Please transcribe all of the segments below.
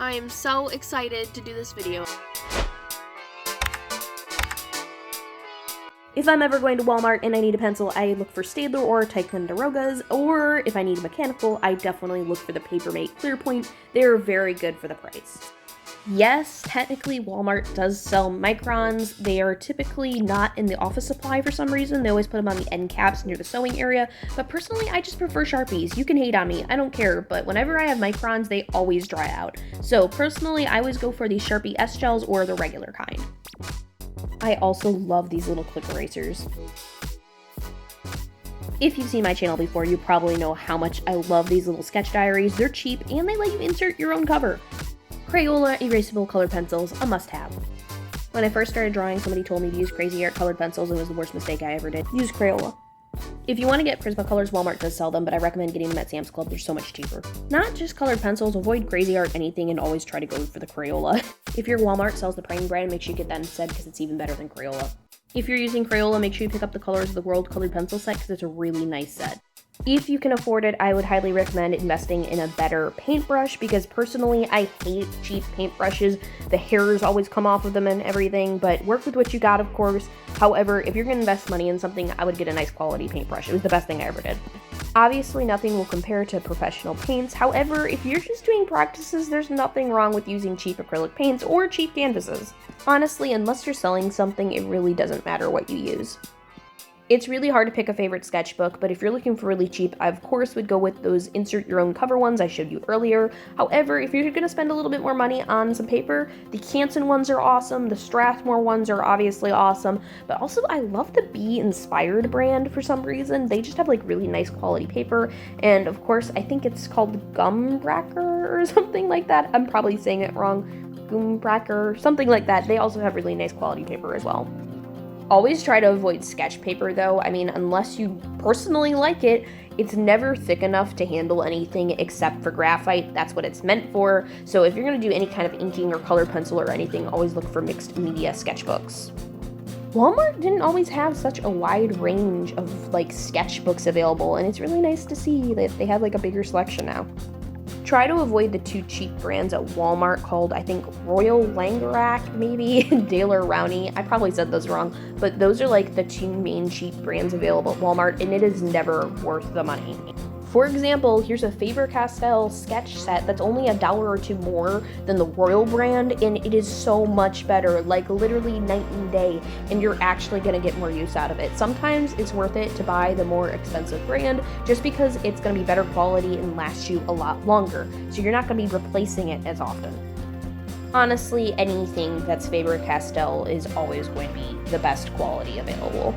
I am so excited to do this video. If I'm ever going to Walmart and I need a pencil, I look for Staedtler or Ticonderogas, or if I need a mechanical, I definitely look for the Papermate Clearpoint. They're very good for the price. Yes, technically Walmart does sell microns. They are typically not in the office supply for some reason. They always put them on the end caps near the sewing area, but personally I just prefer Sharpies. You can hate on me, I don't care, but whenever I have microns, they always dry out. So personally, I always go for the Sharpie S-Gels or the regular kind. I also love these little clip erasers. If you've seen my channel before, you probably know how much I love these little sketch diaries. They're cheap and they let you insert your own cover. Crayola erasable colored pencils, a must-have. When I first started drawing, somebody told me to use Crazy Art colored pencils and it was the worst mistake I ever did. Use Crayola. If you want to get Prismacolors, Walmart does sell them, but I recommend getting them at Sam's Club. They're so much cheaper. Not just colored pencils, avoid Crazy Art anything and always try to go for the Crayola. If your Walmart sells the Prime brand, make sure you get that instead because it's even better than Crayola. If you're using Crayola, make sure you pick up the Colors of the World colored pencil set because it's a really nice set. If you can afford it, I would highly recommend investing in a better paintbrush because personally, I hate cheap paintbrushes. The hairs always come off of them and everything, but work with what you got, of course. However, if you're going to invest money in something, I would get a nice quality paintbrush. It was the best thing I ever did. Obviously, nothing will compare to professional paints. However, if you're just doing practices, there's nothing wrong with using cheap acrylic paints or cheap canvases. Honestly, unless you're selling something, it really doesn't matter what you use. It's really hard to pick a favorite sketchbook, but if you're looking for really cheap, I of course would go with those insert your own cover ones I showed you earlier. However, if you're going to spend a little bit more money on some paper, the Canson ones are awesome, the Strathmore ones are obviously awesome, but also I love the Bee Inspired brand for some reason. They just have like really nice quality paper, and of course I think it's called Gumbracker or something like that. I'm probably saying it wrong. Gumbracker, something like that. They also have really nice quality paper as well. Always try to avoid sketch paper though. I mean, unless you personally like it, it's never thick enough to handle anything except for graphite. That's what it's meant for. So if you're going to do any kind of inking or colored pencil or anything, always look for mixed media sketchbooks. Walmart didn't always have such a wide range of like sketchbooks available, and it's really nice to see that they have like a bigger selection now. Try to avoid the two cheap brands at Walmart called, I think, Royal Langerak, maybe, Daler Rowney. I probably said those wrong, but those are like the two main cheap brands available at Walmart, and it is never worth the money. For example, here's a Faber-Castell sketch set that's only $1 or $2 more than the Royal brand, and it is so much better, like literally night and day, and you're actually gonna get more use out of it. Sometimes it's worth it to buy the more expensive brand just because it's gonna be better quality and last you a lot longer, so you're not gonna be replacing it as often. Honestly, anything that's Faber-Castell is always going to be the best quality available.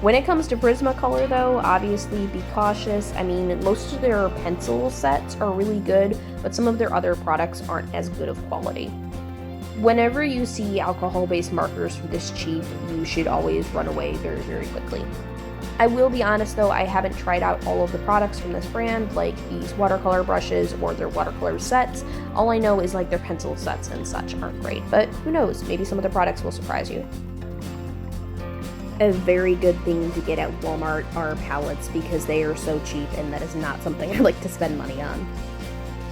When it comes to Prismacolor though, obviously be cautious. I mean, most of their pencil sets are really good, but some of their other products aren't as good of quality. Whenever you see alcohol-based markers for this cheap, you should always run away very, very quickly. I will be honest though, I haven't tried out all of the products from this brand, like these watercolor brushes or their watercolor sets. All I know is like their pencil sets and such aren't great, but who knows, maybe some of the products will surprise you. A very good thing to get at Walmart are palettes because they are so cheap, and that is not something I like to spend money on.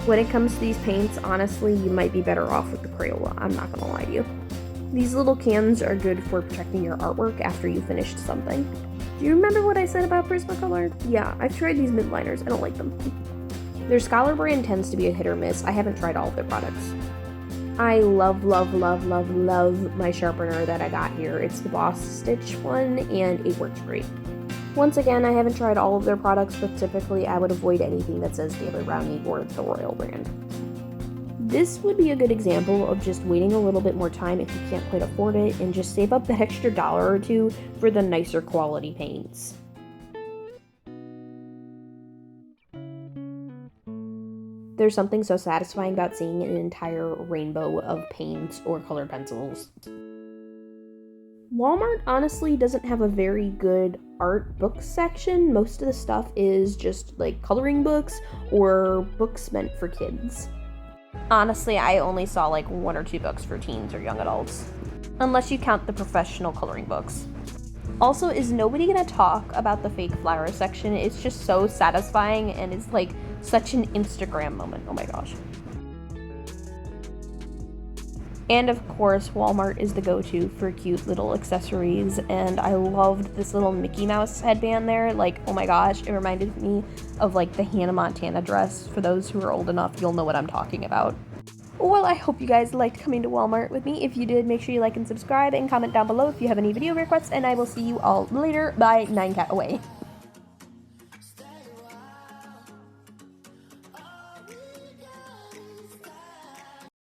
When it comes to these paints, honestly, you might be better off with the Crayola, I'm not gonna lie to you. These little cans are good for protecting your artwork after you finished something. Do you remember what I said about Prismacolor? Yeah, I've tried these mid liners, I don't like them. Their Scholar brand tends to be a hit or miss. I haven't tried all of their products. I love my sharpener that I got here. It's the Boss Stitch one, and it works great. Once again, I haven't tried all of their products, but typically I would avoid anything that says Daler Rowney or the Royal brand. This would be a good example of just waiting a little bit more time if you can't quite afford it, and just save up that extra $1 or $2 for the nicer quality paints. There's something so satisfying about seeing an entire rainbow of paints or colored pencils. Walmart honestly doesn't have a very good art book section. Most of the stuff is just like coloring books or books meant for kids. Honestly, I only saw like 1 or 2 books for teens or young adults, unless you count the professional coloring books. Also, is nobody gonna talk about the fake flower section? It's just so satisfying, and it's like such an Instagram moment. Oh my gosh. And of course, Walmart is the go-to for cute little accessories, and I loved this little Mickey Mouse headband there. Like, oh my gosh, it reminded me of like the Hannah Montana dress. For those who are old enough, you'll know what I'm talking about. Well, I hope you guys liked coming to Walmart with me. If you did, make sure you like and subscribe and comment down below if you have any video requests, and I will see you all later. Bye, 9cat away.